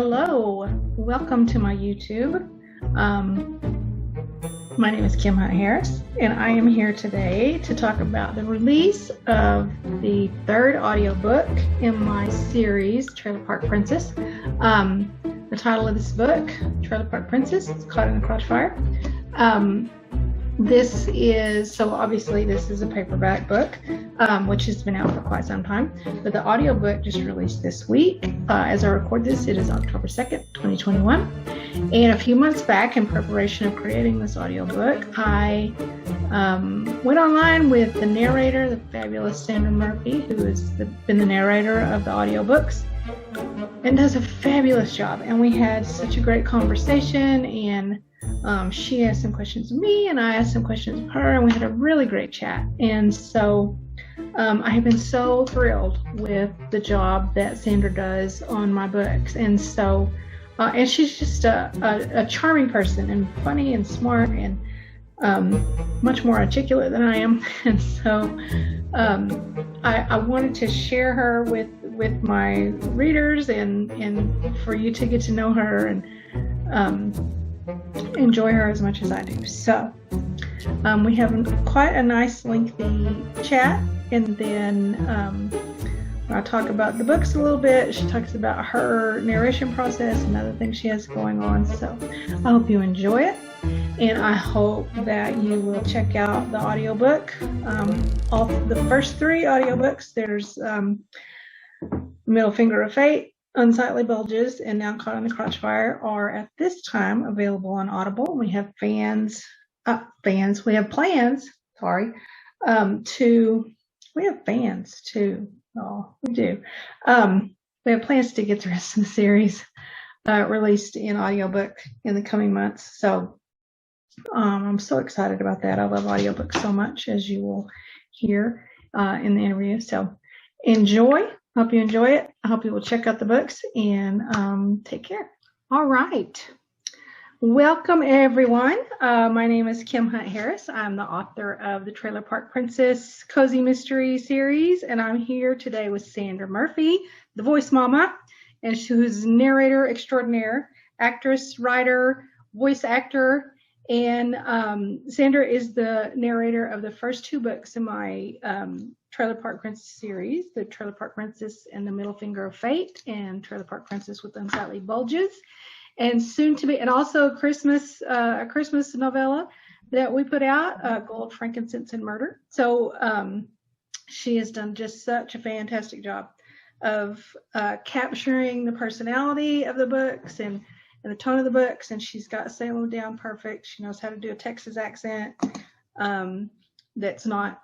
Hello, welcome to my YouTube. My name is Kim Hunt Harris, and I am here today to talk about the release of the third audiobook in my series, Trailer Park Princess. The title of this book, Trailer Park Princess, it's Caught in the Crossfire. This is a paperback book, which has been out for quite some time, but the audiobook just released this week. As I record this, it is October 2nd, 2021. And a few months back, in preparation of creating this audiobook, I went online with the narrator, the fabulous Sandra Murphy, who has been the narrator of the audiobooks and does a fabulous job. And we had such a great conversation, and she asked some questions of me and I asked some questions of her, and we had a really great chat. And so I have been so thrilled with the job that Sandra does on my books. And so, and she's just a charming person, and funny and smart, and much more articulate than I am. And so I wanted to share her with my readers and for you to get to know her and enjoy her as much as I do. So we have quite a nice lengthy chat, and then I talk about the books a little bit. She talks about her narration process and other things she has going on. So I hope you enjoy it, and I hope that you will check out the audiobook. All the first three audiobooks, there's Middle Finger of Fate, Unsightly Bulges, and Now Caught in the Crossfire, are at this time available on Audible. We have we have plans to get the rest of the series released in audiobook in the coming months. So I'm so excited about that. I love audiobooks so much, as you will hear in the interview. So enjoy. Hope you enjoy it. I hope you will check out the books, and take care. All right. Welcome, everyone. My name is Kim Hunt Harris. I'm the author of the Trailer Park Princess Cozy Mystery series, and I'm here today with Sandra Murphy, the voice mama, and who's narrator extraordinaire, actress, writer, voice actor, and Sandra is the narrator of the first two books in my Trailer Park Princess series, the Trailer Park Princess and the Middle Finger of Fate, and Trailer Park Princess with Unsightly Bulges, and soon to be, and also a Christmas novella that we put out, Gold, Frankincense, and Murder. So she has done just such a fantastic job of capturing the personality of the books and the tone of the books, and she's got Salem down perfect. She knows how to do a Texas accent that's not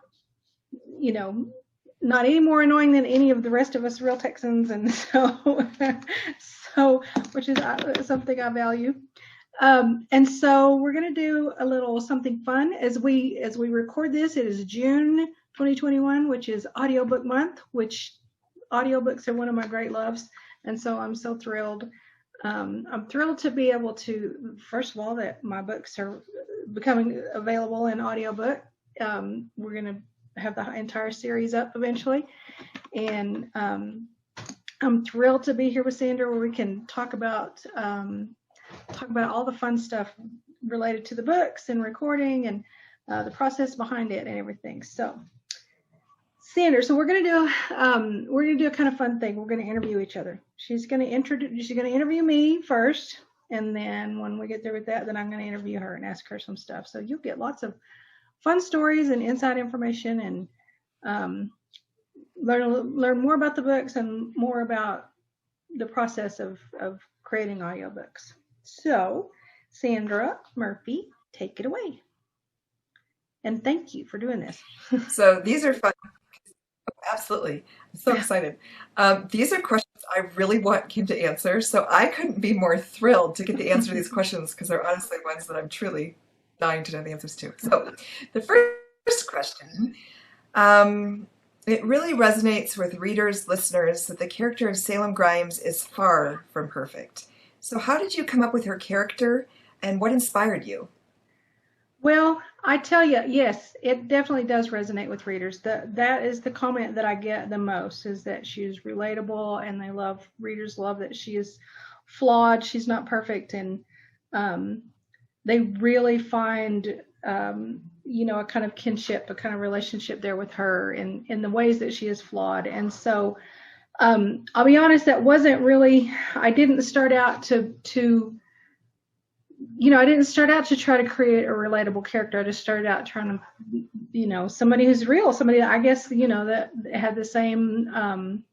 any more annoying than any of the rest of us real Texans, and so which is something I value. And so we're going to do a little something fun as we record this. It is June 2021, which is audiobook month, which audiobooks are one of my great loves, and so I'm so thrilled. I'm thrilled to be able to, first of all, that my books are becoming available in audiobook. We're going to have the entire series up eventually, and I'm thrilled to be here with Sandra, where we can talk about all the fun stuff related to the books and recording and the process behind it and everything. So Sandra, so we're gonna do a kind of fun thing. We're gonna interview each other. She's gonna interview me first, and then when we get through with that, then I'm gonna interview her and ask her some stuff. So you'll get lots of fun stories and inside information, and learn more about the books and more about the process of creating audiobooks. So Sandra Murphy, take it away. And thank you for doing this. So these are fun. Absolutely. I'm so excited. These are questions I really want Kim to answer, so I couldn't be more thrilled to get the answer to these questions, because they're honestly ones that I'm truly dying to know the answers to. So the first question, it really resonates with readers, listeners, that the character of Salem Grimes is far from perfect. So how did you come up with her character, and what inspired you? Well, I tell you, yes, it definitely does resonate with readers. That is the comment that I get the most, is that she is relatable, and readers love that she is flawed. She's not perfect. And they really find, a kind of kinship, a kind of relationship there with her in the ways that she is flawed. And so I'll be honest, that wasn't really, I didn't start out to I didn't start out to try to create a relatable character. I just started out trying to, somebody who's real, somebody that I guess, that had the same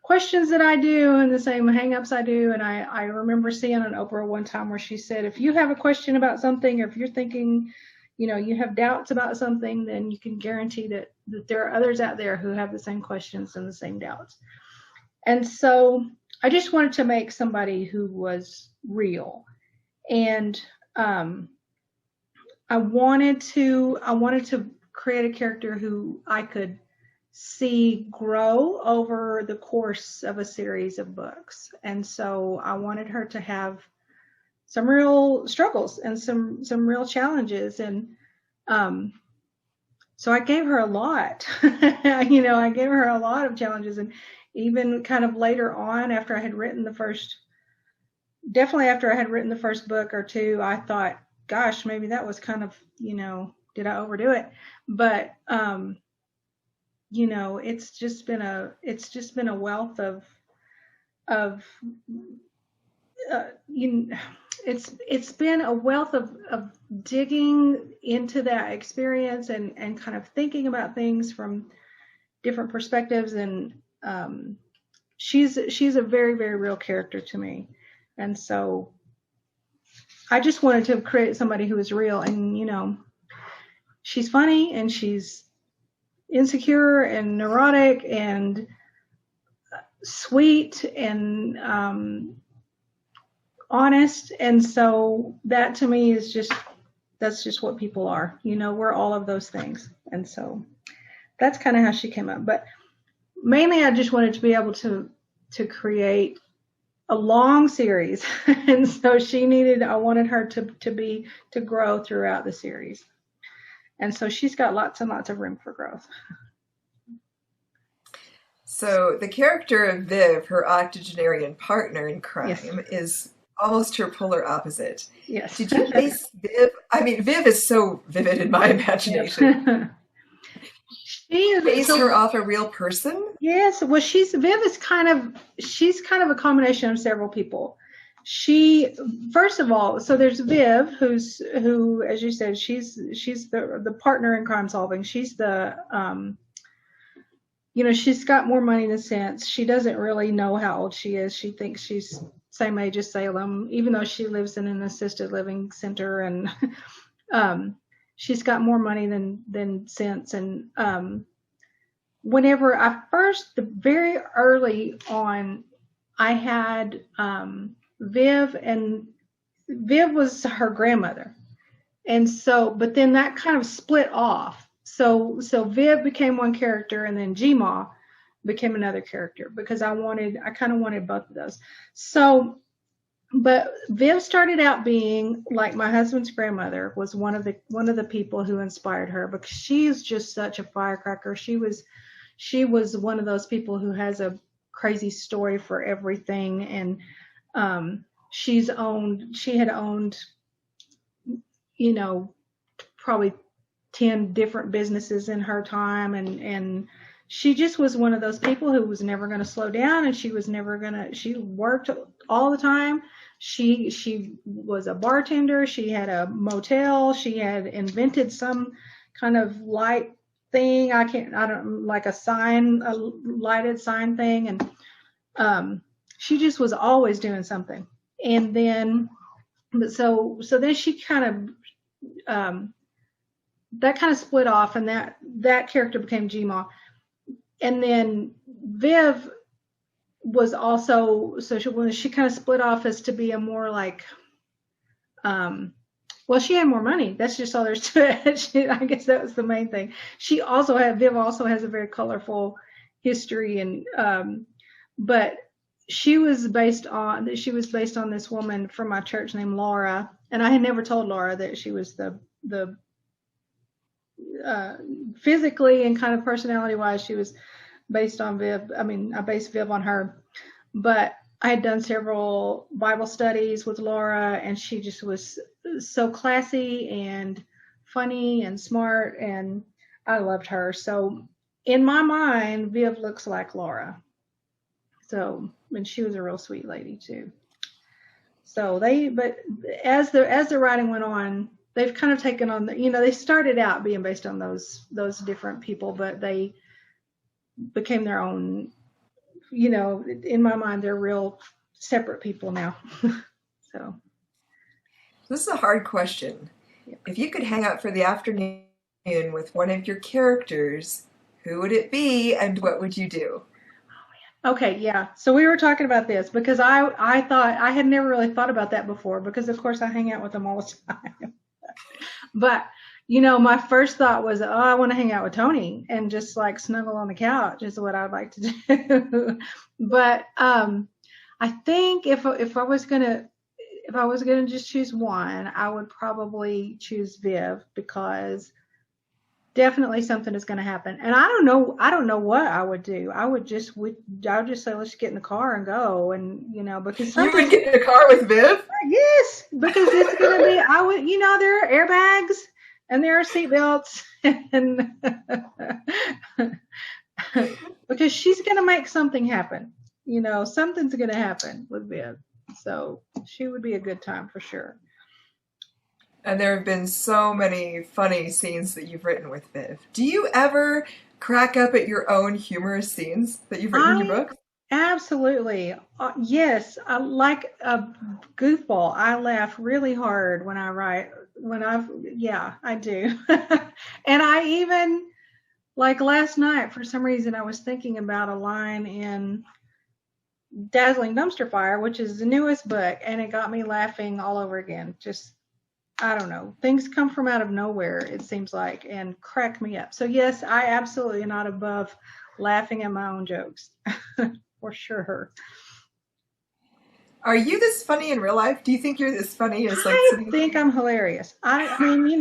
questions that I do and the same hangups I do. And I remember seeing on Oprah one time where she said, if you have a question about something, or if you're thinking, you have doubts about something, then you can guarantee that there are others out there who have the same questions and the same doubts. And so I just wanted to make somebody who was real. And I wanted to create a character who I could see grow over the course of a series of books. And so I wanted her to have some real struggles and some real challenges. And so I gave her a lot. I gave her a lot of challenges. And even kind of later on, after I had written definitely after I had written the first book or two, I thought, gosh, maybe that was kind of, did I overdo it? But, it's just been a wealth of it's been a wealth of digging into that experience and kind of thinking about things from different perspectives. And she's a very, very real character to me. And so I just wanted to create somebody who is real. And, she's funny and she's insecure and neurotic and sweet and honest. And so that to me is that's just what people are. We're all of those things. And so that's kind of how she came up. But mainly I just wanted to be able to create a long series. And so I wanted her to grow throughout the series. And so she's got lots and lots of room for growth. So the character of Viv, her octogenarian partner in crime, Yes. is almost her polar opposite. Yes. Did you base Viv? I mean, Viv is so vivid in my imagination. She Base her off a real person? Yes. Well, Viv is kind of a combination of several people. First of all, so there's Viv, who, as you said, she's the partner in crime solving. She's the, she's got more money than sense. She doesn't really know how old she is. She thinks she's same age as Salem, even though she lives in an assisted living center, and she's got more money than sense. And whenever very early on, I had Viv, and Viv was her grandmother. And so, but then that kind of split off. So Viv became one character, and then Gma became another character, because I kind of wanted both of those. So, but Viv started out being like my husband's grandmother was one of the people who inspired her, because she's just such a firecracker. She was one of those people who has a crazy story for everything. And she had owned, probably 10 different businesses in her time. And she just was one of those people who was never going to slow down, and she worked all the time. She was a bartender. She had a motel. She had invented some kind of light thing. Like a lighted sign thing. And she just was always doing something. And then, so then she kind of, that kind of split off, and that character became Gma. And then Viv was also, she kind of split off as to be a more like, she had more money. That's just all there's to it. I guess that was the main thing. Viv also has a very colorful history, and but she was based on this woman from my church named Laura, and I had never told Laura that she was the physically and kind of personality wise, she was based on Viv. I mean, I based Viv on her, but I had done several Bible studies with Laura, and she just was so classy and funny and smart, and I loved her. So in my mind, Viv looks like Laura. So, and she was a real sweet lady too. So but as the writing went on, they've kind of taken on they started out being based on those different people, but they became their own. In my mind, they're real separate people now. So, This is a hard question. yeah. If you could hang out for the afternoon with one of your characters, who would it be and what would you do? Okay, yeah. So we were talking about this because I thought I had never really thought about that before because of course I hang out with them all the time. But my first thought was, oh, I want to hang out with Tony and just like snuggle on the couch is what I'd like to do. But I think if I was gonna just choose one, I would probably choose Viv because definitely something is going to happen. And I don't know what I would do. I would just say, let's get in the car and go. And, because You would get in the car with Viv? yes, because it's going to be, there are airbags and there are seatbelts and because she's going to make something happen. Something's going to happen with Viv. So she would be a good time for sure. And there have been so many funny scenes that you've written with Viv. Do you ever crack up at your own humorous scenes that you've written in your book? Absolutely. Yes. I like a goofball. I laugh really hard when I write. Yeah, I do. And I even, like last night, for some reason, I was thinking about a line in Dazzling Dumpster Fire, which is the newest book, and it got me laughing all over again. Just, I don't know. Things come from out of nowhere, it seems like, and crack me up. So yes, I absolutely am not above laughing at my own jokes, for sure. Are you this funny in real life? Do you think you're this funny as like I sitting think I'm hilarious. I mean,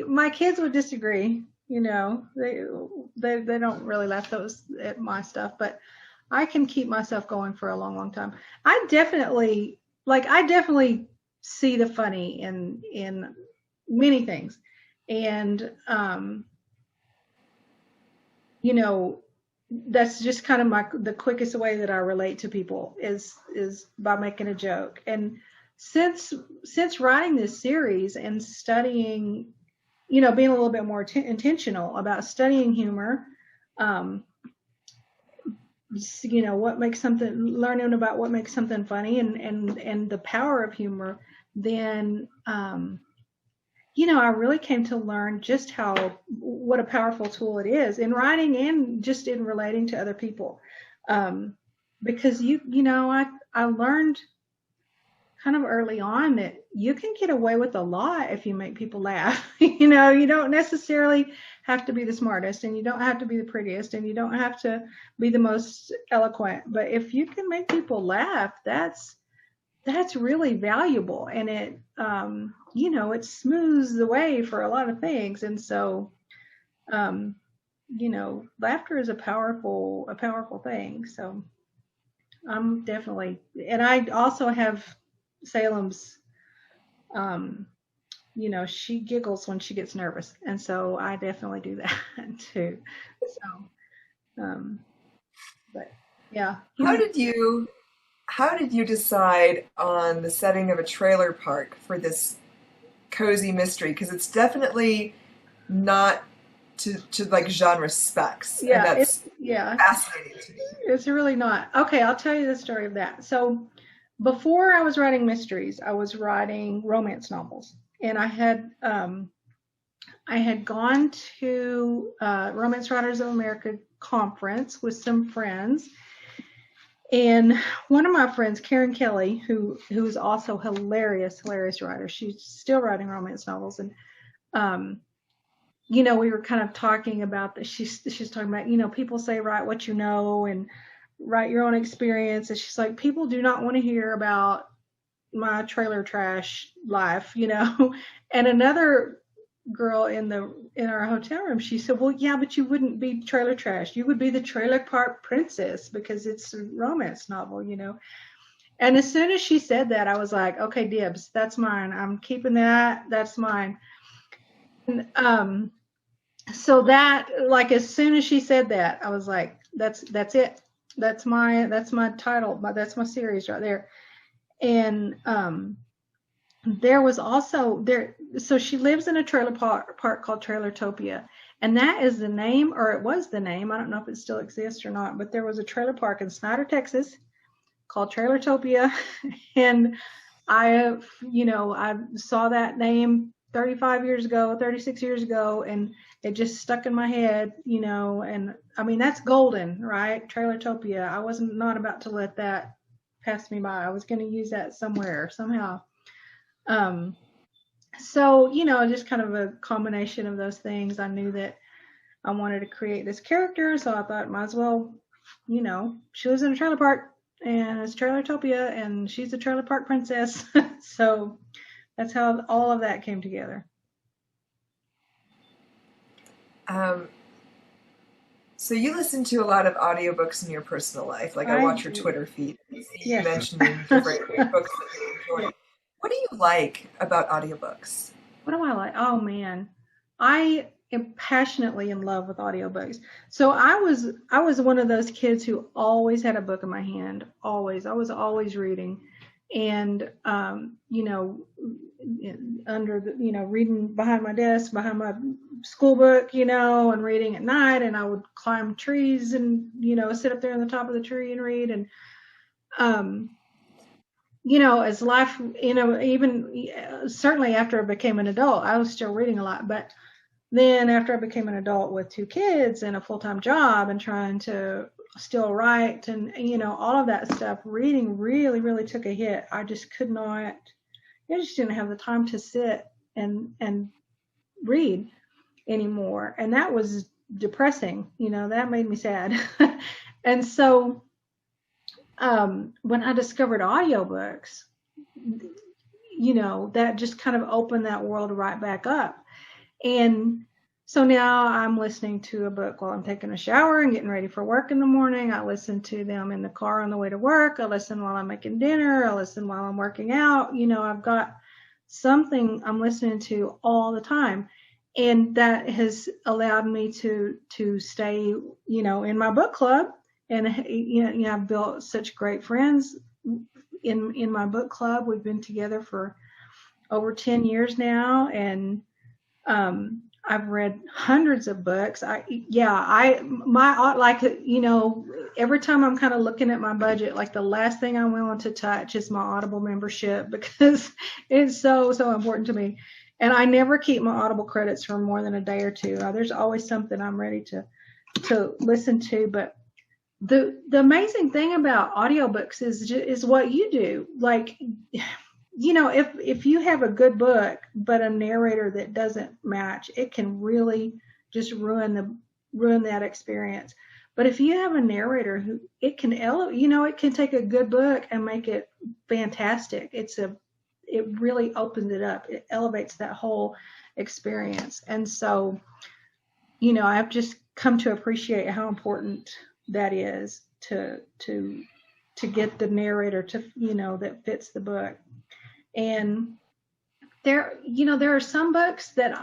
my kids would disagree. They don't really laugh at my stuff, but I can keep myself going for a long, long time. I definitely see the funny in many things, and that's just kind of the quickest way that I relate to people is by making a joke. And since writing this series and studying, being a little bit more intentional about studying humor, learning about what makes something funny and the power of humor, then I really came to learn just what a powerful tool it is in writing and just in relating to other people. Because I learned kind of early on that you can get away with a lot if you make people laugh. You don't necessarily have to be the smartest, and you don't have to be the prettiest, and you don't have to be the most eloquent. But if you can make people laugh, that's really valuable, and it it smooths the way for a lot of things. And so laughter is a powerful thing. So I'm definitely, and I also have Salem's she giggles when she gets nervous, and so I definitely do that too. So but yeah. How did you decide on the setting of a trailer park for this cozy mystery? Because it's definitely not to like genre specs. Yeah, and that's fascinating to me. It's really not. Okay, I'll tell you the story of that. So before I was writing mysteries, I was writing romance novels, and I had gone to Romance Writers of America conference with some friends. And one of my friends, Karen Kelly, who is also hilarious writer, she's still writing romance novels. And, we were kind of talking about that. She's talking about, people say, write what you know and write your own experience. And she's like, people do not want to hear about my trailer trash life, And another girl in the in our hotel room, she said, well, yeah, but you wouldn't be trailer trash. You would be the trailer park princess because it's a romance novel, you know. And as soon as she said that, I was like, okay, dibs, that's mine. I'm keeping that. That's mine. And, so that, like, as soon as she said that, I was like, that's it. That's my title. That's my series right there. And there was also there. So she lives in a trailer park called Trailertopia, and that is the name, or it was the name. I don't know if it still exists or not, but there was a trailer park in Snyder, Texas, called Trailertopia, and I saw that name 35 years ago, 36 years ago, and it just stuck in my head, you know. And I mean, that's golden, right? Trailertopia. I wasn't not about to let that pass me by. I was going to use that somewhere, somehow. So, you know, just kind of a combination of those things. I knew that I wanted to create this character, so I thought might as well, you know, she lives in a trailer park and it's Trailertopia and she's a trailer park princess. So that's how all of that came together. So you listen to a lot of audiobooks in your personal life. Like I watch your Twitter feed. You mentioning different books that you enjoy. What do you like about audiobooks? What do I like? Oh man, I am passionately in love with audiobooks. So I was one of those kids who always had a book in my hand. Always. I was always reading. And you know, under the, you know, reading behind my desk, behind my school book, you know, and reading at night, and I would climb trees and, you know, sit up there on the top of the tree and read. And you know, as life, you know, even certainly after I became an adult, I was still reading a lot. But then after I became an adult with 2 kids and a full-time job and trying to still write and, you know, all of that stuff, reading really, really took a hit. I just could not, I just didn't have the time to sit and read anymore. And that was depressing, you know, that made me sad. And so when I discovered audiobooks, you know, that just kind of opened that world right back up. And so now I'm listening to a book while I'm taking a shower and getting ready for work in the morning. I listen to them in the car on the way to work. I listen while I'm making dinner. I listen while I'm working out. You know, I've got something I'm listening to all the time. And that has allowed me to stay, you know, in my book club. And, you know, I've built such great friends in my book club. We've been together for over 10 years now. And I've read hundreds of books. You know, every time I'm kind of looking at my budget, like the last thing I'm willing to touch is my Audible membership because it's so important to me. And I never keep my Audible credits for more than a day or two. There's always something I'm ready to listen to. But the amazing thing about audiobooks is what you do. Like, you know, if you have a good book but a narrator that doesn't match, it can really just ruin that experience. But if you have a narrator who it can take a good book and make it fantastic. It really opens it up. It elevates that whole experience. And so, you know, I've just come to appreciate how important that is to get the narrator to, you know, that fits the book. And there are some books that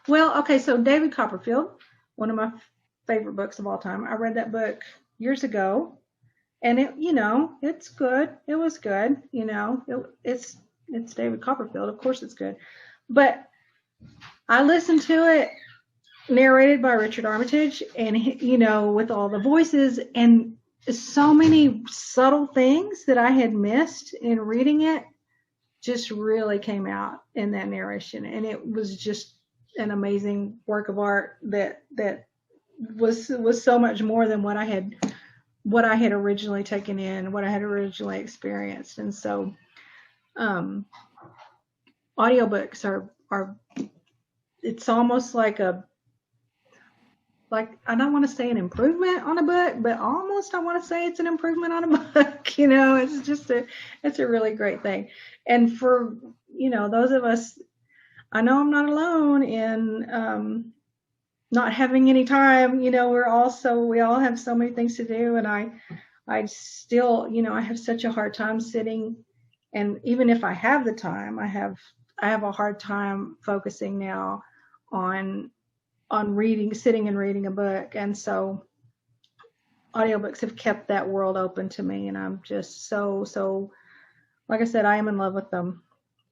so David Copperfield, one of my favorite books of all time. I read that book years ago, and it, you know, it's good. It was good. You know, it's David Copperfield. Of course it's good. But I listened to it narrated by Richard Armitage, and, you know, with all the voices and so many subtle things that I had missed in reading it just really came out in that narration. And it was just an amazing work of art that was so much more than what I had originally taken in, what I had originally experienced. And so audiobooks are it's almost like I don't want to say an improvement on a book, but almost I want to say it's an improvement on a book. You know, it's a really great thing. And for, you know, those of us, I know I'm not alone in not having any time. We all have so many things to do, and I still, I have such a hard time sitting, and even if I have the time, I have a hard time focusing now on reading, sitting and reading a book. And so audiobooks have kept that world open to me, and I'm just so, like I said, I am in love with them.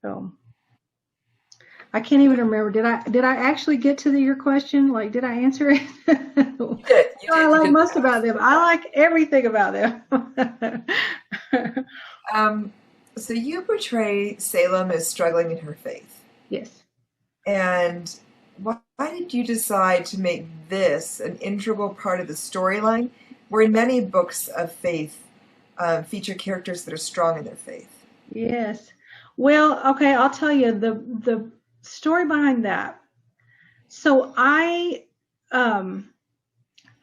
So I can't even remember. Did I actually get to your question? Like, did I answer it? You did. You I did. You like did. most about them. I like everything about them. Um, so you portray Salem as struggling in her faith. Yes. And why did you decide to make this an integral part of the storyline, where many books of faith feature characters that are strong in their faith? Yes. Well, okay, I'll tell you the story behind that. So I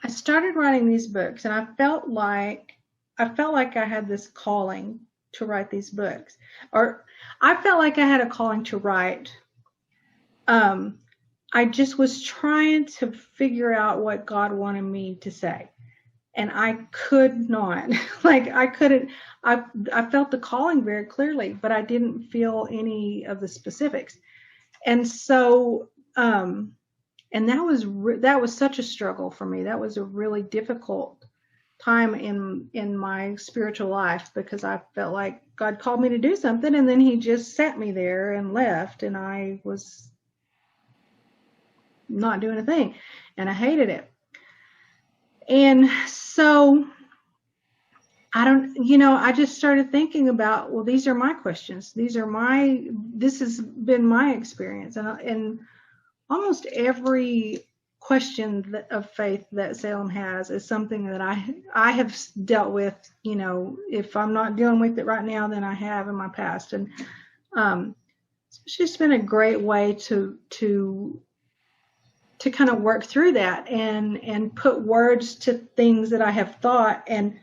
started writing these books, and I felt like I had this calling to write these books, or I felt like I had a calling to write. I just was trying to figure out what God wanted me to say, and I could not. Like, I couldn't. I felt the calling very clearly, but I didn't feel any of the specifics. And so, and that was such a struggle for me. That was a really difficult time in my spiritual life, because I felt like God called me to do something, and then he just sat me there and left, and I was not doing a thing, and I hated it. And so I just started thinking about, well, these are my questions. This has been my experience, and almost every question of faith that Salem has is something that I have dealt with. If I'm not dealing with it right now, then I have in my past. And it's just been a great way to kind of work through that and put words to things that I have thought, and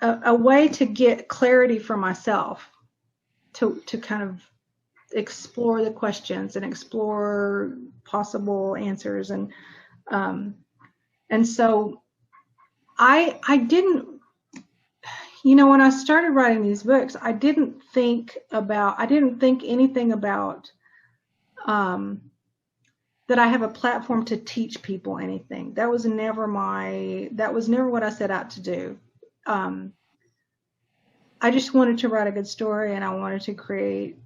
a way to get clarity for myself, to kind of explore the questions and explore possible answers. And so I didn't, when I started writing these books, I didn't think anything about that I have a platform to teach people anything. That was never what I set out to do. I just wanted to write a good story, and I wanted to create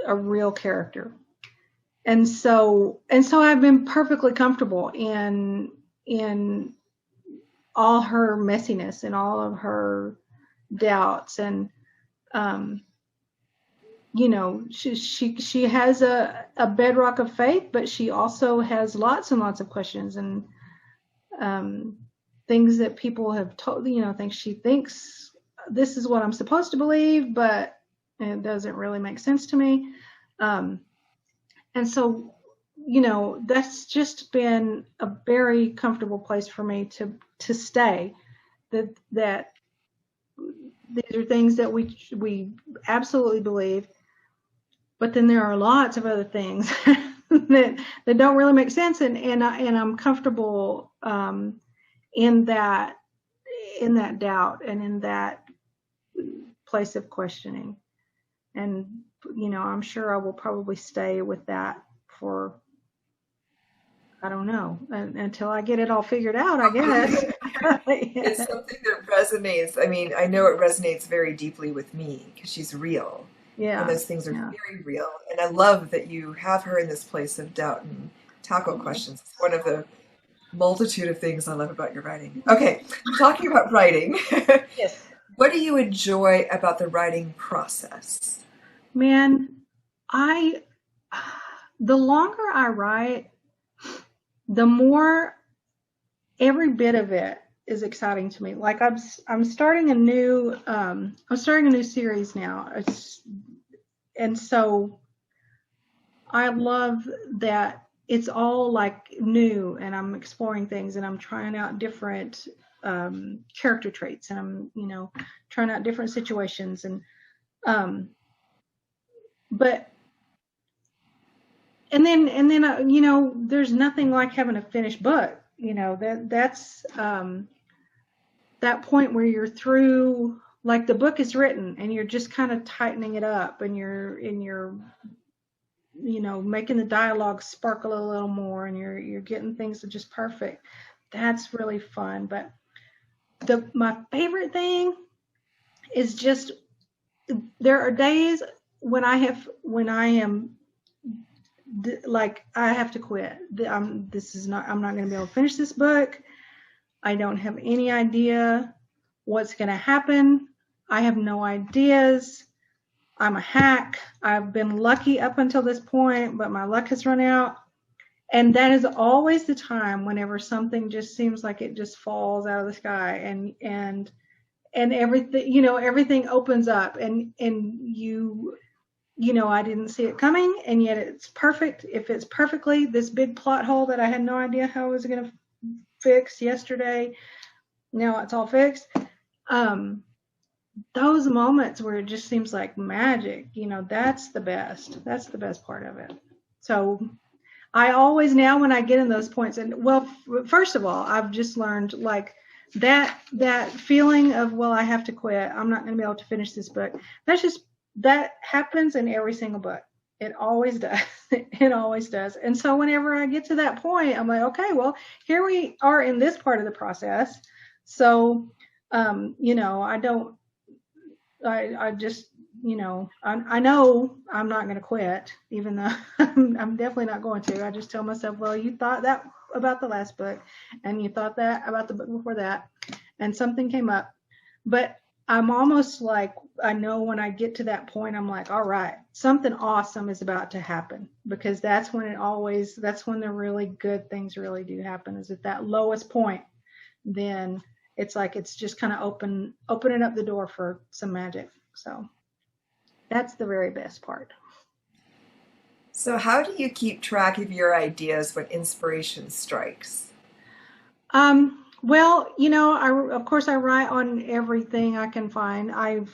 a real character. And so I've been perfectly comfortable in all her messiness and all of her doubts. And she has a bedrock of faith, but she also has lots and lots of questions, and things that people have told, things she thinks this is what I'm supposed to believe, but it doesn't really make sense to me. And so, that's just been a very comfortable place for me to stay. That these are things that we absolutely believe, but then there are lots of other things that don't really make sense, and I'm comfortable in that doubt and in that place of questioning. And I'm sure I will probably stay with that for, I don't know, until I get it all figured out, I guess. It's something that resonates. I mean, I know it resonates very deeply with me because she's real. Yeah. And those things are Yeah. very real. And I love that you have her in this place of doubt and tackle questions. It's one of the multitude of things I love about your writing. Okay, talking about writing, Yes. what do you enjoy about the writing process? Man, the longer I write, the more every bit of it is exciting to me. Like, I'm starting a new series now. And so I love that it's all like new, and I'm exploring things, and I'm trying out different character traits, and I'm, trying out different situations, and but and then there's nothing like having a finished book. That's that point where you're through, like the book is written and you're just kind of tightening it up, and you're making the dialogue sparkle a little more, and you're getting things just perfect. That's really fun. But my favorite thing is just, there are days when I am like, I have to quit. I'm not going to be able to finish this book. I don't have any idea what's going to happen. I have no ideas. I'm a hack. I've been lucky up until this point, but my luck has run out. And that is always the time whenever something just seems like it just falls out of the sky, and everything, everything opens up, and I didn't see it coming, and yet it's perfect. If it's perfectly, this big plot hole that I had no idea how I was going to fix yesterday, now it's all fixed. Those moments where it just seems like magic, that's the best. That's the best part of it. So I always, now when I get in those points, and well, first of all, I've just learned, like, that feeling of, well, I have to quit, I'm not going to be able to finish this book, that happens in every single book. It always does. It always does. And so whenever I get to that point, I'm like, okay, well, here we are in this part of the process. So, I just, I know I'm not going to quit, even though I'm definitely not going to. I just tell myself, well, you thought that about the last book, and you thought that about the book before that, and something came up. But I'm almost like, I know when I get to that point, I'm like, all right, something awesome is about to happen, because that's when the really good things really do happen, is at that lowest point. Then it's like, it's just kind of opening up the door for some magic. So that's the very best part. So how do you keep track of your ideas when inspiration strikes? Well, of course I write on everything I can find. I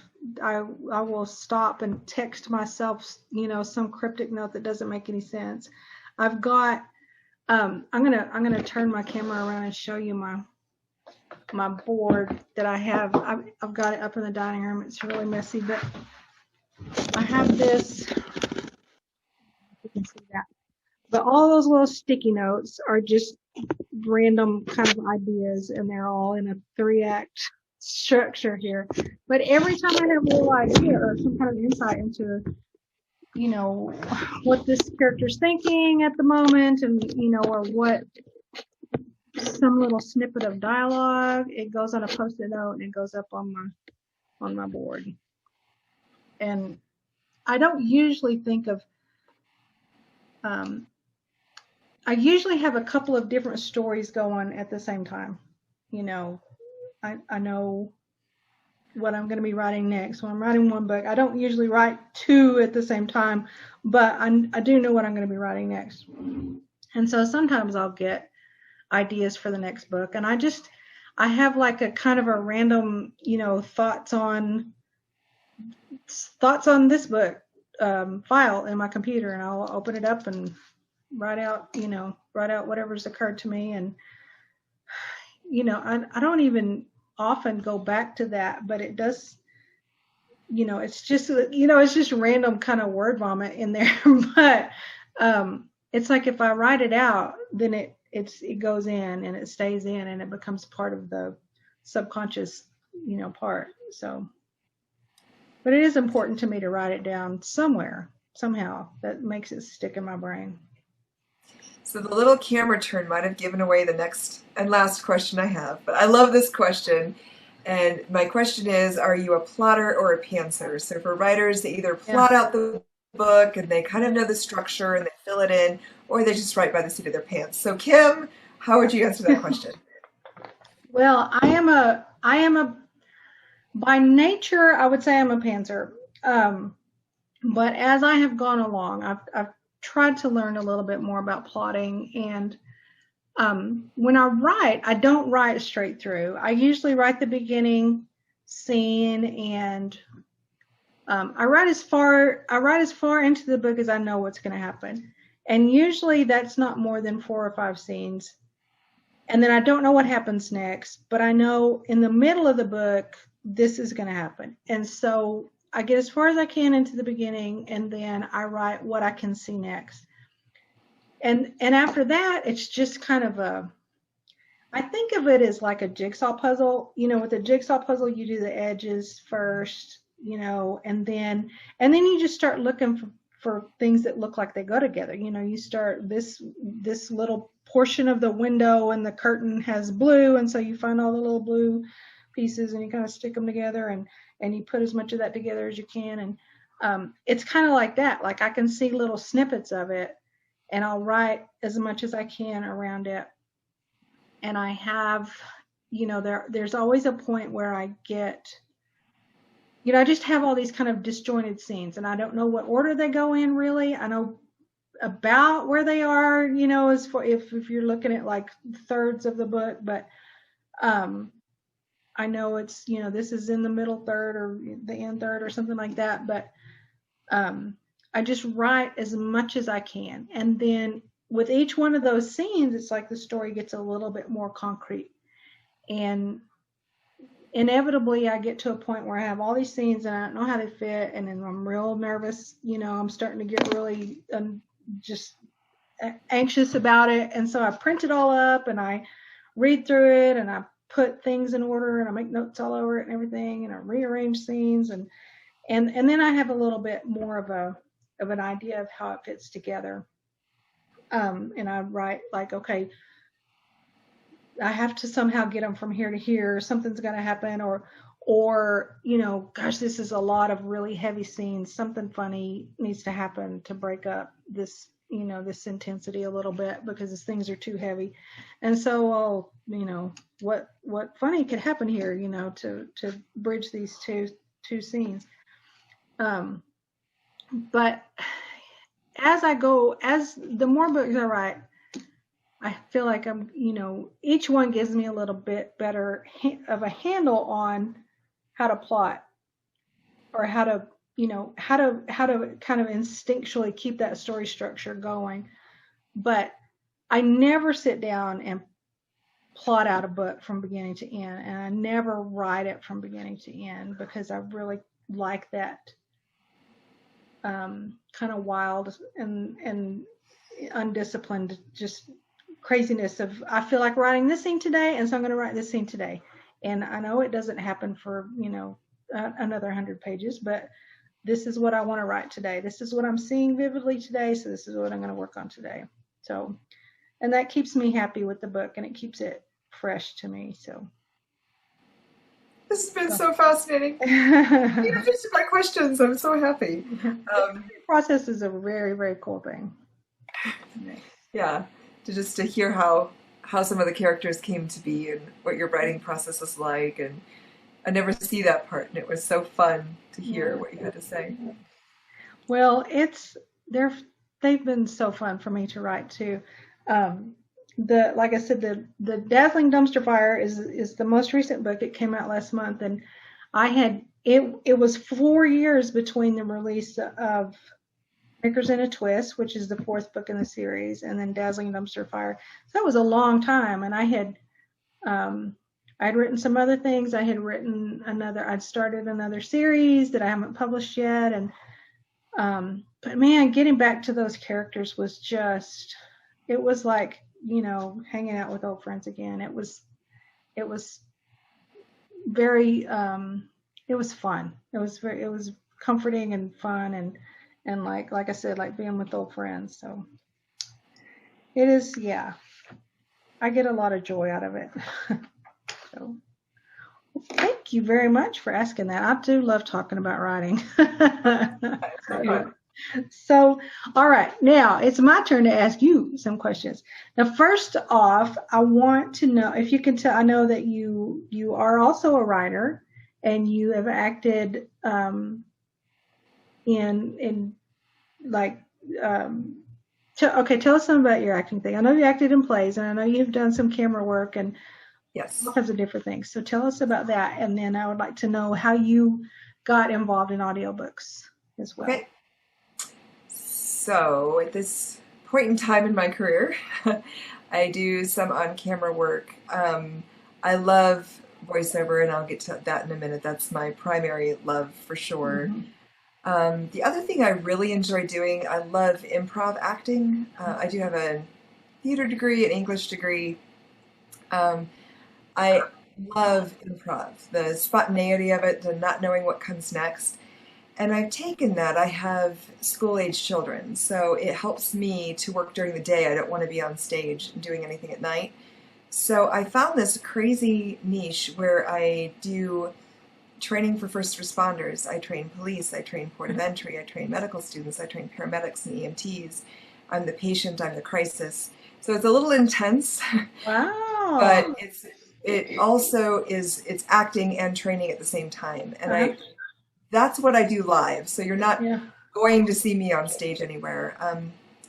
will stop and text myself, some cryptic note that doesn't make any sense. I've got, I'm gonna turn my camera around and show you my board that I have. I've got it up in the dining room. It's really messy, but I have this. You can see that. But all those little sticky notes are just random kind of ideas, and they're all in a 3-act structure here. But every time I have a little idea or some kind of insight into, what this character's thinking at the moment, and, or what some little snippet of dialogue, it goes on a post-it note and it goes up on my board. And I don't usually think of, I usually have a couple of different stories going at the same time. I know what I'm going to be writing next. When I'm writing one book, I don't usually write two at the same time, but I do know what I'm going to be writing next. And so sometimes I'll get ideas for the next book, and I have like a kind of a random, thoughts on this book file in my computer, and I'll open it up and write out whatever's occurred to me. And I don't even often go back to that, but it does, it's just random kind of word vomit in there. But it's like, if I write it out, then it goes in and it stays in, and it becomes part of the subconscious, part. So, but it is important to me to write it down somewhere, somehow, that makes it stick in my brain. So the little camera turn might have given away the next and last question I have, but I love this question. And my question is, are you a plotter or a pantser? So for writers, they either plot out the book and they kind of know the structure and they fill it in, or they just write by the seat of their pants. So Kim, how would you answer that question? Well, I am a by nature, I would say I'm a pantser. But as I have gone along, I've tried to learn a little bit more about plotting, and When I write, I don't write straight through. I usually write the beginning scene, and I write as far into the book as I know what's going to happen. And usually that's not more than 4 or 5 scenes. And then I don't know what happens next, but I know in the middle of the book, this is going to happen. And so I get as far as I can into the beginning, and then I write what I can see next. And after that, it's just kind of I think of it as like a jigsaw puzzle. With a jigsaw puzzle, you do the edges first, and then you just start looking for things that look like they go together. You start this little portion of the window and the curtain has blue, and so you find all the little blue pieces and you kind of stick them together, and you put as much of that together as you can. And it's kind of like that. Like I can see little snippets of it, and I'll write as much as I can around it. And I have, there's always a point where I get, I just have all these kind of disjointed scenes, and I don't know what order they go in really. I know about where they are, as for if you're looking at like thirds of the book, but I know it's, this is in the middle third or the end third or something like that. But I just write as much as I can. And then with each one of those scenes, it's like the story gets a little bit more concrete. And inevitably, I get to a point where I have all these scenes and I don't know how they fit. And then I'm real nervous. I'm starting to get really just anxious about it. And so I print it all up and I read through it and I put things in order and I make notes all over it and everything. And I rearrange scenes. And then I have a little bit more of an idea of how it fits together. And I write like, okay, I have to somehow get them from here to here. Something's going to happen, or gosh, this is a lot of really heavy scenes. Something funny needs to happen to break up this, this intensity a little bit because these things are too heavy. And so what funny could happen here, to bridge these two scenes. But as the more books I write, I feel like I'm, each one gives me a little bit better of a handle on how to plot, or how to kind of instinctually keep that story structure going. But I never sit down and plot out a book from beginning to end, and I never write it from beginning to end because I really like that kind of wild and undisciplined just craziness of, I feel like writing this scene today, and so I'm going to write this scene today. And I know it doesn't happen for another 100 pages, but this is what I want to write today. This is what I'm seeing vividly today, so this is what I'm going to work on today. So, and that keeps me happy with the book, and it keeps it fresh to me. So this has been so fascinating. You answered my questions. I'm so happy. The process is a very, very cool thing. Yeah, to hear how some of the characters came to be and what your writing process was like, and I never see that part, and it was so fun to hear what you had to say. Well, they've been so fun for me to write too. Like I said, the Dazzling Dumpster Fire is the most recent book. It came out last month, and it was 4 years between the release of Knickers in a Twist, which is the 4th book in the series, and then Dazzling Dumpster Fire. So that was a long time, and I'd written some other things. I'd started another series that I haven't published yet, and but man, getting back to those characters was just, it was like, hanging out with old friends again. It was very, it was fun. It was comforting and fun, and like I said, like being with old friends. So it is, yeah, I get a lot of joy out of it. So thank you very much for asking that. I do love talking about writing. So, all right, now it's my turn to ask you some questions. Now, first off, I want to know if you can tell. I know that you are also a writer, and you have acted in like Okay, tell us something about your acting thing. I know you acted in plays, and I know you've done some camera work and all Yes. kinds of different things. So tell us about that, and then I would like to know how you got involved in audiobooks as well. Okay. So at this point in time in my career, I do some on-camera work. I love voiceover, and I'll get to that in a minute. That's my primary love for sure. Mm-hmm. The other thing I really enjoy doing, I love improv acting. I do have a theater degree, an English degree. Um, I love improv, the spontaneity of it, the not knowing what comes next. And I've taken that. I have school-age children, so it helps me to work during the day. I don't want to be on stage doing anything at night. So I found this crazy niche where I do training for first responders. I train police, I train port of entry, I train medical students, I train paramedics and EMTs. I'm the patient, I'm the crisis. So it's a little intense, but Wow. it also it's acting and training at the same time. And Uh-huh. that's what I do live. So you're not Yeah. going to see me on stage anywhere.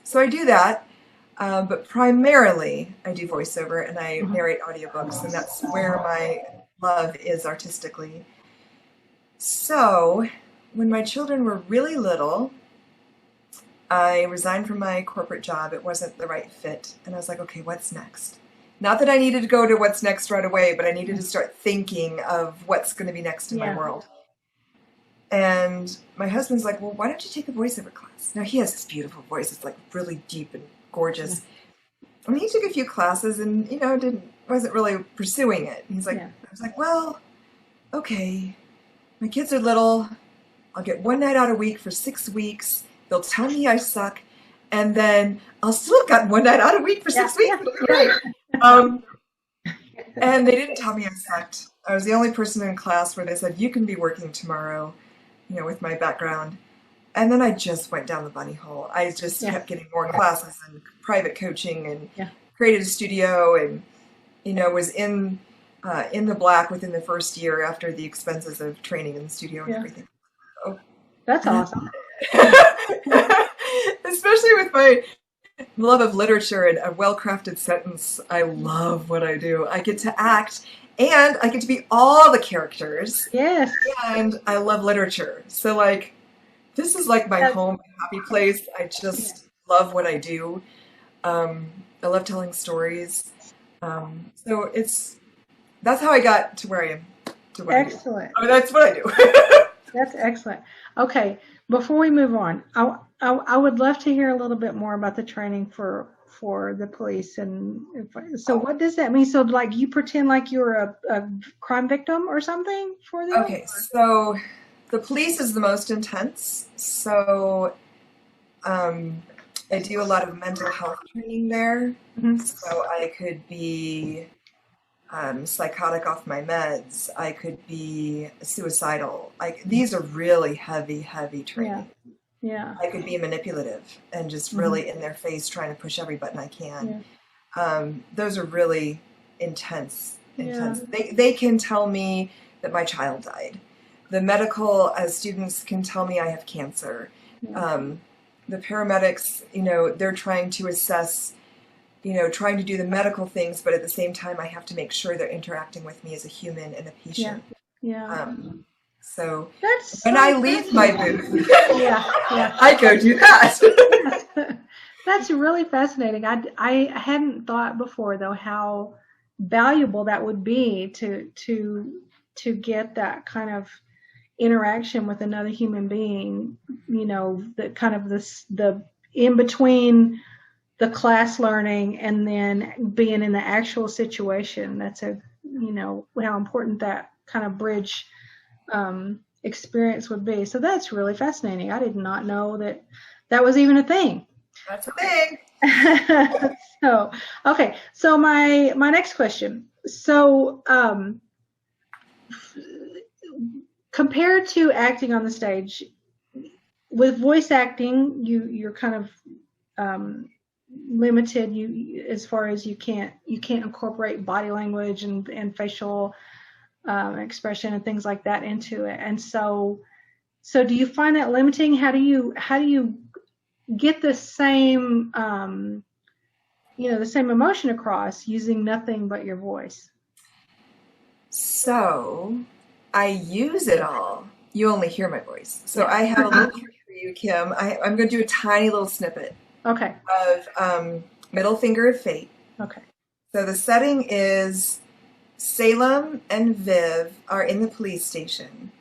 So I do that, but primarily I do voiceover and I Mhm. narrate audiobooks, and that's where my love is artistically. So when my children were really little, I resigned from my corporate job. It wasn't the right fit. And I was like, okay, what's next? Not that I needed to go to what's next right away, but I needed to start thinking of what's going to be next in my Yeah. world. And my husband's like, well, why don't you take a voiceover class? Now, he has this beautiful voice. It's like really deep and gorgeous. And he took a few classes and, wasn't really pursuing it. He's like, Yeah. I was like, well, okay, my kids are little. I'll get one night out a week for 6 weeks. They'll tell me I suck. And then I'll still have gotten one night out a week for 6 weeks. Yeah. It'll be great. Um, and they didn't tell me I sucked. I was the only person in class where they said, you can be working tomorrow, with my background. And then I just went down the bunny hole. I just Yeah. kept getting more classes and private coaching and Yeah. created a studio and, was in the black within the first year after the expenses of training in the studio and Yeah. everything. So, That's awesome. especially with my love of literature and a well-crafted sentence, I love what I do. I get to act and I get to be all the characters, Yes. and I love literature. So like, this is like my home, my happy place. I just love what I do. I love telling stories. So that's how I got to where I am, to what Excellent. I do. That's what I do. That's excellent. Okay, before we move on, I would love to hear a little bit more about the training for the police. And so what does that mean? So like you pretend like you're a crime victim or something for them? Okay, so the police is the most intense. So I do a lot of mental health training there. Mhm. So I could be psychotic off my meds. I could be suicidal. These are really heavy, heavy training. Yeah. I could be manipulative and just really in their face trying to push every button I can. Those are really intense. Yeah. They can tell me that my child died. The medical students can tell me I have cancer. The paramedics, they're trying to assess, trying to do the medical things, but at the same time, I have to make sure they're interacting with me as a human and a patient. Yeah. So That's when so I leave my booth, yeah. I go do that. That's really fascinating. I hadn't thought before though how valuable that would be to get that kind of interaction with another human being, the kind of the in between the class learning and then being in the actual situation. That's how important that kind of bridge experience would be. So that's really fascinating. I did not know that was even a thing. That's a thing. So, okay. So my next question. So, compared to acting on the stage, with voice acting, you're kind of limited. As far as you can't incorporate body language and facial expression and things like that into it. And so do you find that limiting? How do you get the same, the same emotion across using nothing but your voice? So I use it all. You only hear my voice. So Yeah. I have a little trick for you, Kim. I'm going to do a tiny little snippet Okay. of Middle Finger of Fate. Okay. So the setting is Salem and Viv are in the police station,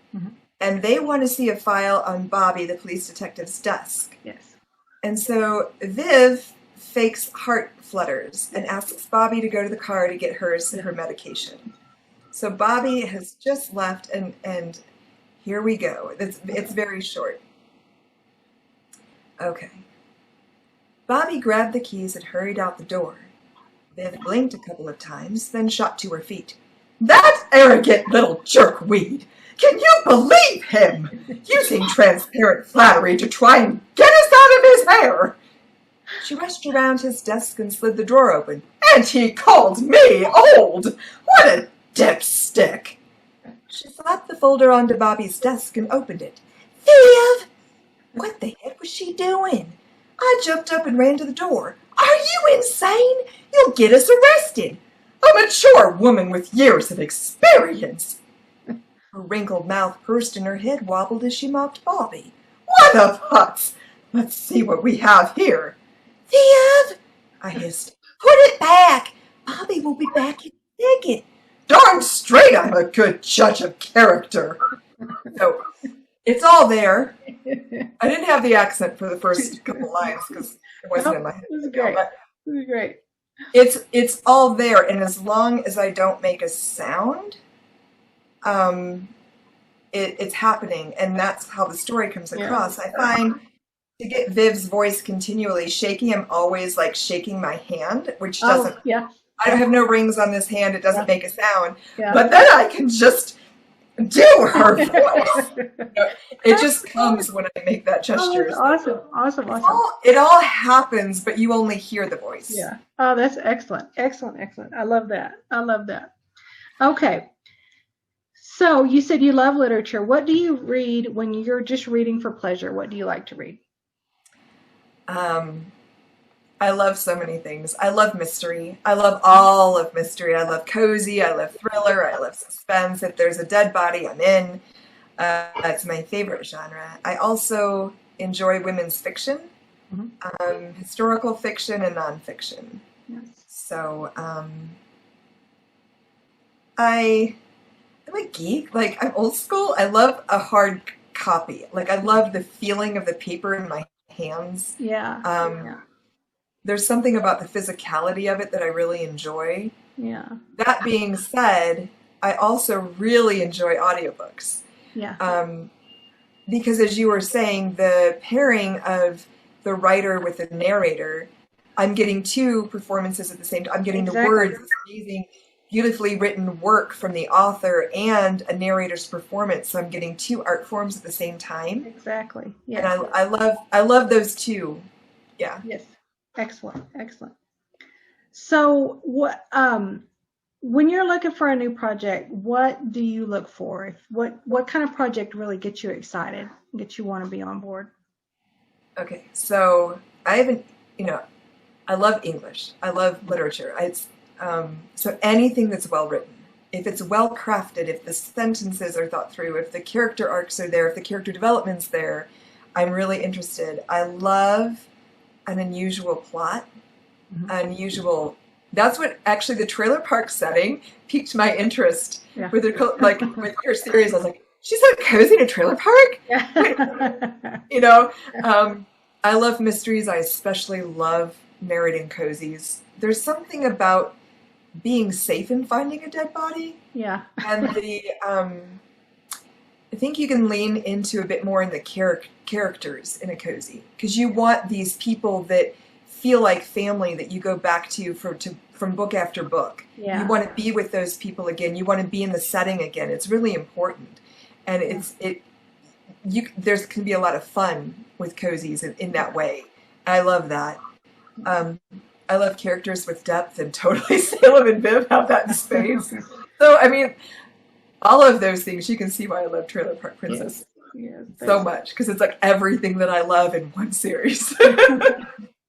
and they want to see a file on Bobby, the police detective's desk. Yes. And so Viv fakes heart flutters and asks Bobby to go to the car to get her medication. So Bobby has just left, and here we go. It's very short. Okay. Bobby grabbed the keys and hurried out the door. Viv blinked a couple of times, then shot to her feet. That arrogant little jerkweed! Can you believe him? Using transparent flattery to try and get us out of his hair! She rushed around his desk and slid the drawer open. And he called me old! What a dipstick! She slapped the folder onto Bobby's desk and opened it. Viv! What the heck was she doing? I jumped up and ran to the door. Are you insane? You'll get us arrested. A mature woman with years of experience. Her wrinkled mouth pursed and her head wobbled as she mocked Bobby. What the putz? Let's see what we have here. Viv! I hissed. Put it back. Bobby will be back in a second. Darn straight I'm a good judge of character. So, it's all there. I didn't have the accent for the first couple lines because it wasn't in my head. This is great. This is great. It's all there, and as long as I don't make a sound, it's happening, and that's how the story comes across. I find to get Viv's voice continually shaky, I'm always like shaking my hand, which doesn't. I don't have no rings on this hand. It doesn't make a sound, but then I can just do her voice. It just comes when I make that gesture. Oh, awesome. It all happens, but you only hear the voice. Yeah. Oh, that's excellent. I love that. Okay. So you said you love literature. What do you read when you're just reading for pleasure? What do you like to read? I love so many things. I love mystery. I love all of mystery. I love cozy. I love thriller. I love suspense. If there's a dead body, I'm in. It's my favorite genre. I also enjoy women's fiction, historical fiction, and nonfiction. Yes. So I'm a geek. Like, I'm old school. I love a hard copy. Like, I love the feeling of the paper in my hands. There's something about the physicality of it that I really enjoy. Yeah. That being said, I also really enjoy audiobooks. Yeah. Because as you were saying, the pairing of the writer with the narrator, I'm getting two performances at the same time. I'm getting the words, this amazing, beautifully written work from the author and a narrator's performance. So I'm getting two art forms at the same time. Exactly. Yeah. And I love those two. Yeah. Yes. Excellent. So what when you're looking for a new project, what do you look for? What kind of project really gets you excited, gets you want to be on board? Okay. So I love English. I love literature. So anything that's well written, if it's well crafted, if the sentences are thought through, if the character arcs are there, if the character development's there, I'm really interested. I love an unusual plot, that's what actually the trailer park setting piqued my interest. With your series. I was like, she's so cozy in a trailer park? I love mysteries. I especially love narrating cozies. There's something about being safe in finding a dead body. Yeah. And I think you can lean into a bit more in the characters in a cozy, because you want these people that feel like family that you go back to from book after book. Yeah. You want to be with those people again. You want to be in the setting again. It's really important, and there can be a lot of fun with cozies in that way. I love that. I love characters with depth, and totally Salem and Viv have that in spades. So I mean, all of those things, you can see why I love Trailer Park Princess. Yes, so much because it's like everything that I love in one series.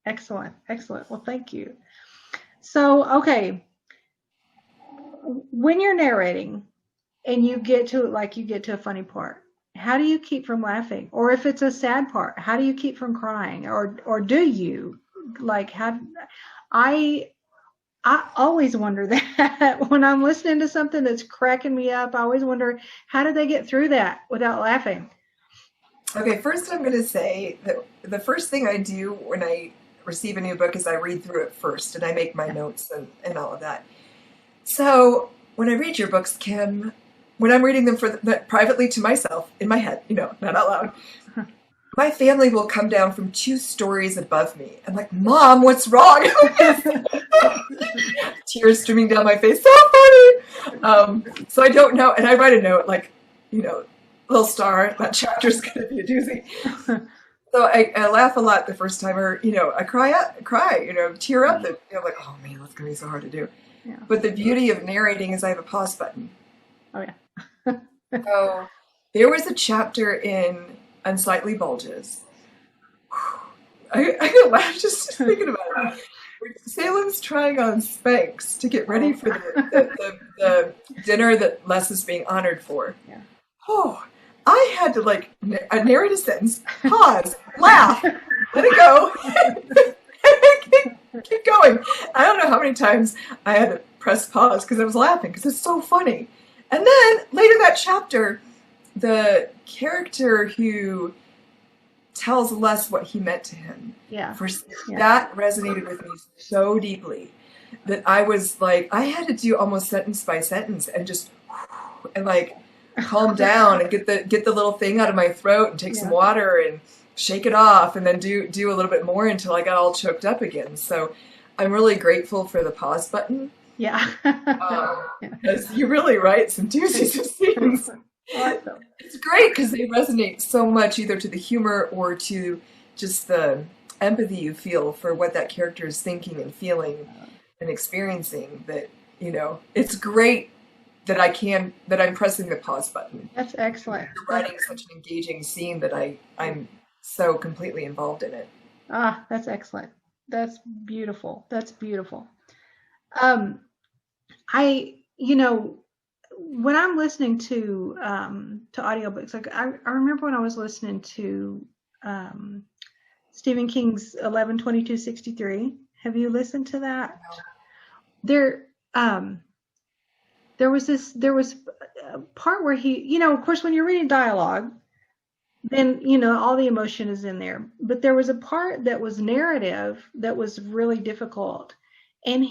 excellent, excellent. Well, thank you. So, okay, when you're narrating and you get to a funny part, how do you keep from laughing? Or if it's a sad part, how do you keep from crying? Or do you like have I always wonder that when I'm listening to something that's cracking me up, I always wonder how did they get through that without laughing? Okay, first I'm going to say that the first thing I do when I receive a new book is I read through it first and I make my notes and all of that. So when I read your books, Kim, when I'm reading them privately to myself in my head, not out loud, my family will come down from 2 stories above me. I'm like, Mom, what's wrong? Tears streaming down my face. So funny. So I don't know. And I write a note like, little star, that chapter's going to be a doozy. So I laugh a lot the first time, or, I cry, tear up. I'm like, oh man, that's going to be so hard to do. Yeah. But the beauty of narrating is I have a pause button. Oh, yeah. So there was a chapter in Unsightly Bulges. I laugh just thinking about it. Salem's trying on Spanx to get ready for the dinner that Les is being honored for. Yeah. Oh, I had to narrate a sentence, pause, laugh, let it go, keep going. I don't know how many times I had to press pause because I was laughing because it's so funny. And then later that chapter, the character who tells Les what he meant to him, that resonated with me so deeply that I was like, I had to do almost sentence by sentence and just calm down and get the little thing out of my throat and take some water and shake it off and then do a little bit more until I got all choked up again. So I'm really grateful for the pause button. Yeah. Because you really write some doozies of scenes. Awesome. It's great because they resonate so much either to the humor or to just the empathy you feel for what that character is thinking and feeling and experiencing that, it's great that I'm pressing the pause button. That's excellent. You're writing such an engaging scene that I'm so completely involved in it. Ah, that's excellent. That's beautiful. That's beautiful. When I'm listening to audiobooks, like I remember when I was listening to Stephen King's 11/22/63. Have you listened to that? No. There was a part where he, of course, when you're reading dialogue, then, all the emotion is in there. But there was a part that was narrative that was really difficult. And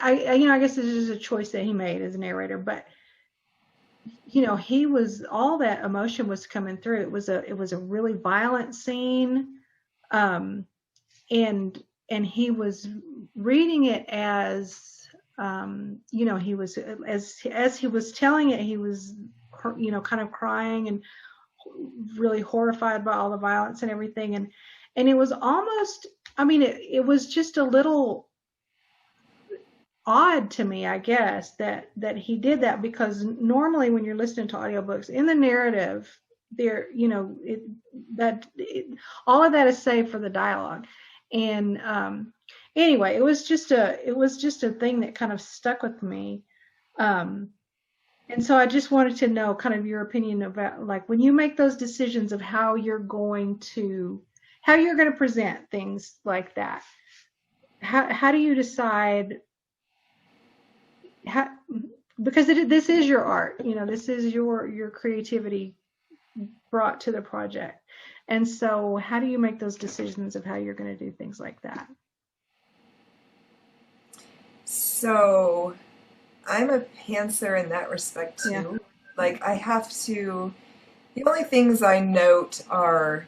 I guess this is a choice that he made as a narrator, but all that emotion was coming through. It was a really violent scene. And he was reading it as, he was, as he was telling it, he was, kind of crying and really horrified by all the violence and everything. And it was almost, it was just a little odd to me, I guess, that he did that, because normally when you're listening to audiobooks, in the narrative, there, all of that is saved for the dialogue. And anyway, it was just a thing that kind of stuck with me. And so I just wanted to know kind of your opinion about, like, when you make those decisions of how you're going to present things like that. How do you decide because this is your art, this is your creativity brought to the project. And so how do you make those decisions of how you're going to do things like that? So I'm a pantser in that respect too. Yeah. Like the only things I note are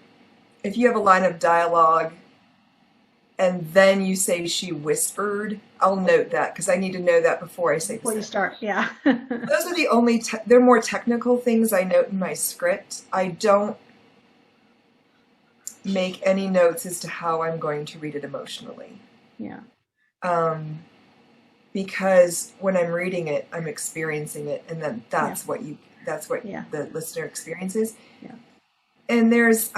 if you have a line of dialogue and then you say she whispered, I'll note that because I need to know that before I say before you start. Yeah. Those are the only, they're more technical things I note in my script. I don't make any notes as to how I'm going to read it emotionally. Yeah. because when I'm reading it, I'm experiencing it, and then that's what Yeah. the listener experiences. Yeah. And there's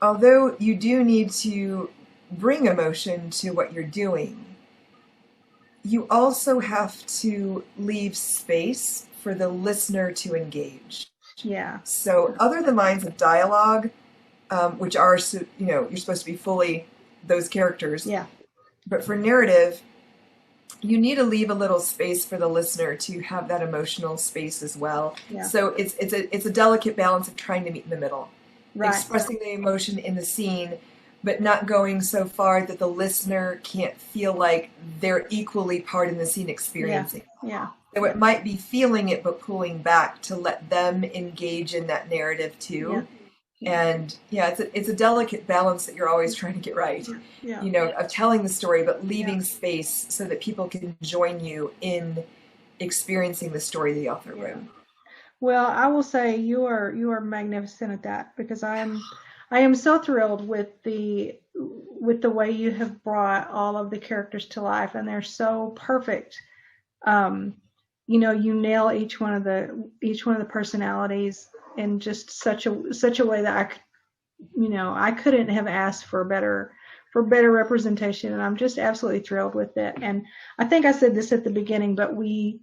although you do need to bring emotion to what you're doing, you also have to leave space for the listener to engage. Yeah. So other than lines of dialogue, which are, you're supposed to be fully those characters. Yeah. But for narrative, you need to leave a little space for the listener to have that emotional space as well. Yeah. So it's a delicate balance of trying to meet in the middle. Right. Expressing the emotion in the scene, but not going so far that the listener can't feel like they're equally part in the scene experiencing it. Yeah. So it might be feeling it, but pulling back to let them engage in that narrative too. Yeah. And it's a delicate balance that you're always trying to get right. Yeah. Of telling the story, but leaving space so that people can join you in experiencing the story the author wrote. Well, I will say you are magnificent at that, because I am so thrilled with the way you have brought all of the characters to life, and they're so perfect. You nail each one of the personalities in just such a way that I couldn't have asked for better representation, and I'm just absolutely thrilled with it. And I think I said this at the beginning, but we're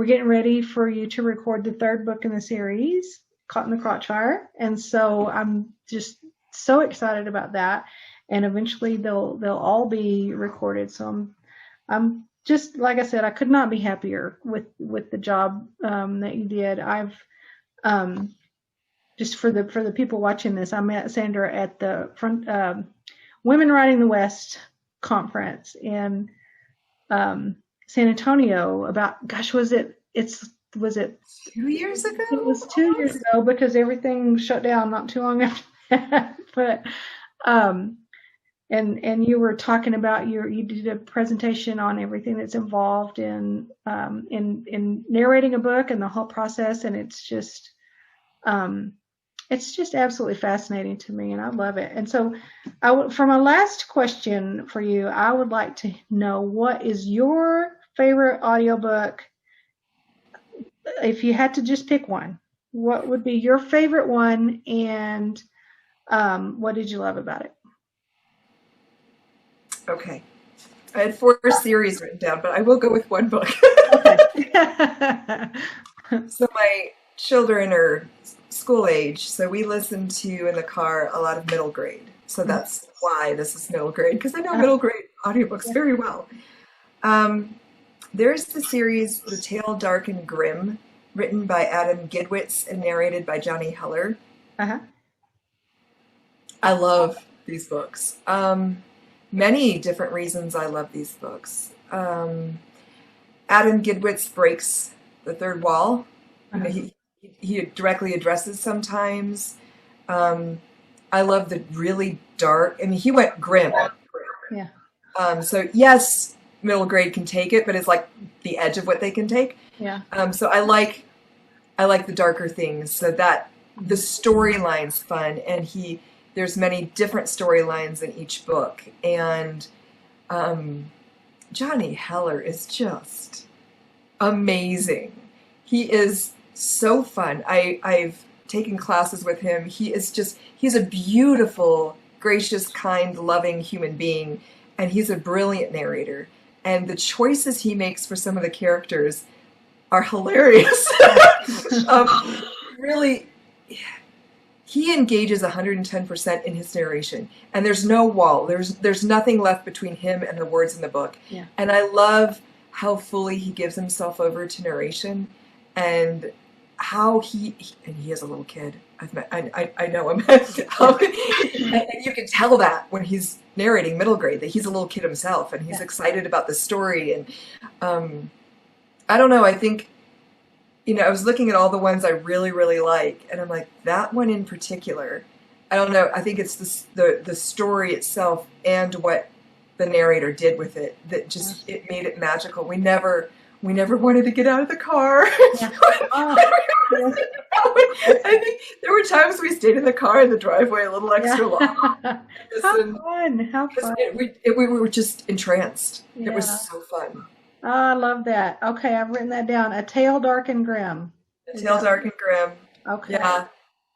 getting ready for you to record the third book in the series, Caught in the Crotchfire, and so I'm just so excited about that. And eventually they'll all be recorded. So I'm just, like I said, I could not be happier with the job that you did. I've just for the people watching this, I met Sandra at the Women Writing the West conference in San Antonio about, was it 2 years ago? It was 2 years ago, because everything shut down not too long after that. But and you were talking about you did a presentation on everything that's involved in narrating a book and the whole process, and it's just absolutely fascinating to me, and I love it. And so for my last question for you, I would like to know, what is your favorite audiobook? If you had to just pick one, what would be your favorite one, and what did you love about it? Okay. I had 4 series written down, but I will go with one book. Okay. So my children are school age, so we listen to in the car a lot of middle grade. So that's why this is middle grade, because I know middle grade audiobooks very well. There's the series The Tale Dark and Grim, written by Adam Gidwitz and narrated by Johnny Heller. Uh-huh. I love these books. Many different reasons I love these books. Adam Gidwitz breaks the third wall. He directly addresses sometimes. I love the really dark. He went grim. Yeah. So yes, middle grade can take it, but it's like the edge of what they can take. Yeah. So I like the darker things, so that the storyline's fun, and there's many different storylines in each book, and Johnny Heller is just amazing. He is so fun. I've taken classes with him. He's a beautiful, gracious, kind, loving human being, and he's a brilliant narrator. And the choices he makes for some of the characters are hilarious. Really, he engages 110% in his narration, and there's no wall. There's nothing left between him and the words in the book. Yeah. And I love how fully he gives himself over to narration, and how he is a little kid. I know him. And you can tell that when he's narrating middle grade, that he's a little kid himself, and he's excited about the story. And I don't know, I think, I was looking at all the ones I really, really like, and I'm like, that one in particular, I don't know, I think it's the story itself and what the narrator did with it that just, it made it magical. We never wanted to get out of the car. Yeah. I think there were times we stayed in the car in the driveway a little extra long. How fun! How fun! We were just entranced. Yeah. It was so fun. Oh, I love that. Okay, I've written that down. A Tale Dark and Grim. A Tale Dark and Grim. Okay. Yeah,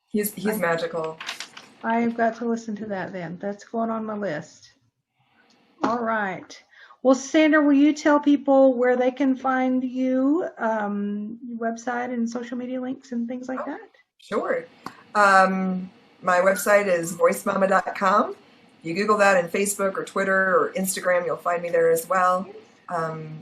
he's magical. I've got to listen to that then. That's going on my list. All right. Well, Sandra, will you tell people where they can find you, your website and social media links and things like that? Sure. My website is voicemama.com. You Google that in Facebook or Twitter or Instagram, you'll find me there as well.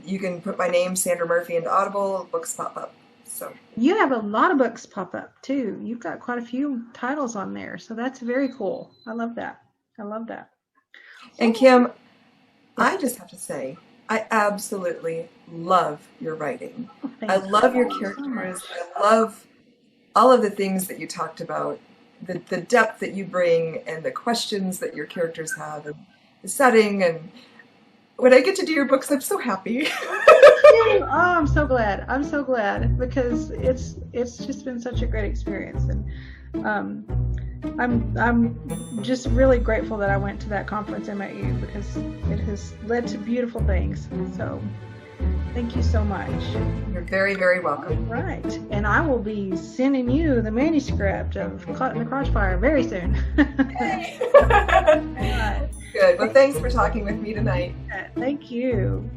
You can put my name, Sandra Murphy, into Audible. Books pop up. So you have a lot of books pop up too. You've got quite a few titles on there, so that's very cool. I love that. I love that. And Kim, I just have to say, I absolutely love your writing. I love your characters. I love all of the things that you talked about, the depth that you bring and the questions that your characters have and the setting. And when I get to do your books, I'm so happy. Oh, I'm so glad. I'm so glad because it's just been such a great experience. And I'm just really grateful that I went to that conference and met you because it has led to beautiful things. So thank you so much. You're very, very welcome. Right. And I will be sending you the manuscript of Caught in the Crossfire very soon. Yay. All right. Good. Well, thanks for talking with me tonight. Thank you.